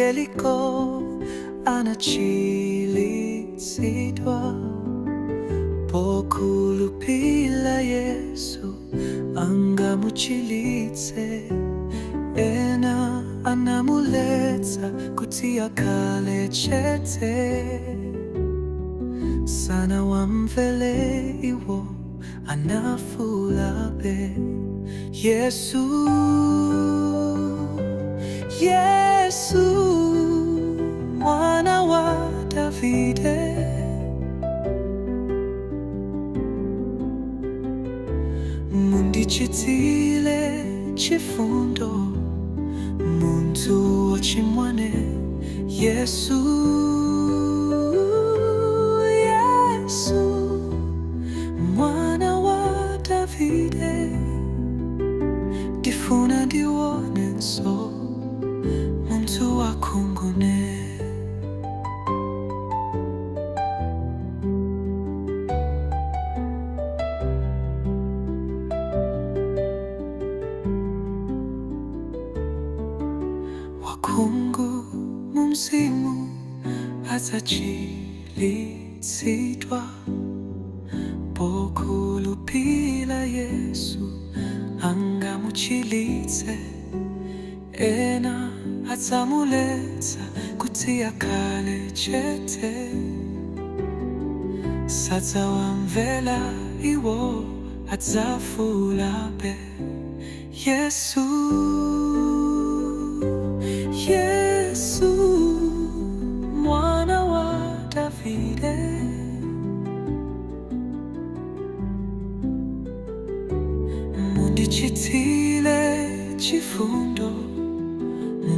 Yeriko anachilitsidwa pokhulupirira Yesu angamuchilitse. Ena anamuletsa kuti akhale chete, sanawamvere iwo anafuulabe. Yesu, Yesu, Mwana wa Davide, mundichitire chifundo, munthu wochimwane. Yesu, Yesu, Mwana wa Davide, ndifuna ndiwonenso munthu wakhungu. Wakhungu mumzimu adzachilitsidwa pokhulupirira Yesu angamuchilitse. Ena adzamuletsa kuti akhale chete, sadzawamvera iwo adzafuulabe. Yesu, Yesu, Mwana wa Davide, mundichitire chifundo,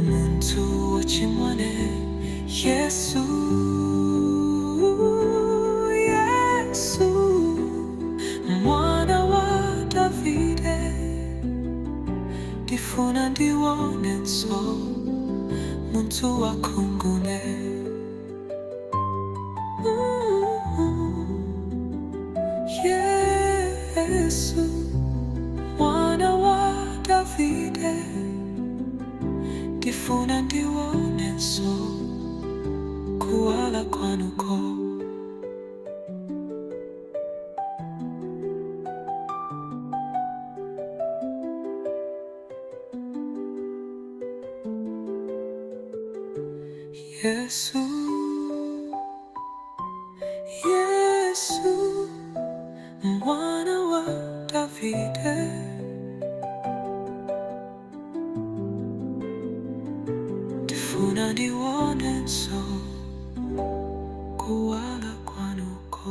munthu wochimwane. Yesu, Yesu, Mwana wa Davide, ndifuna ndiwonenso munthu wakhungu. Yesu, Mwana wa Davide, ndifuna ndiwonenso kuwala kwanuko. Yesu, Yesu, Mwana wa Davide, ndifuna ndiwonenso kuwala kwanuko.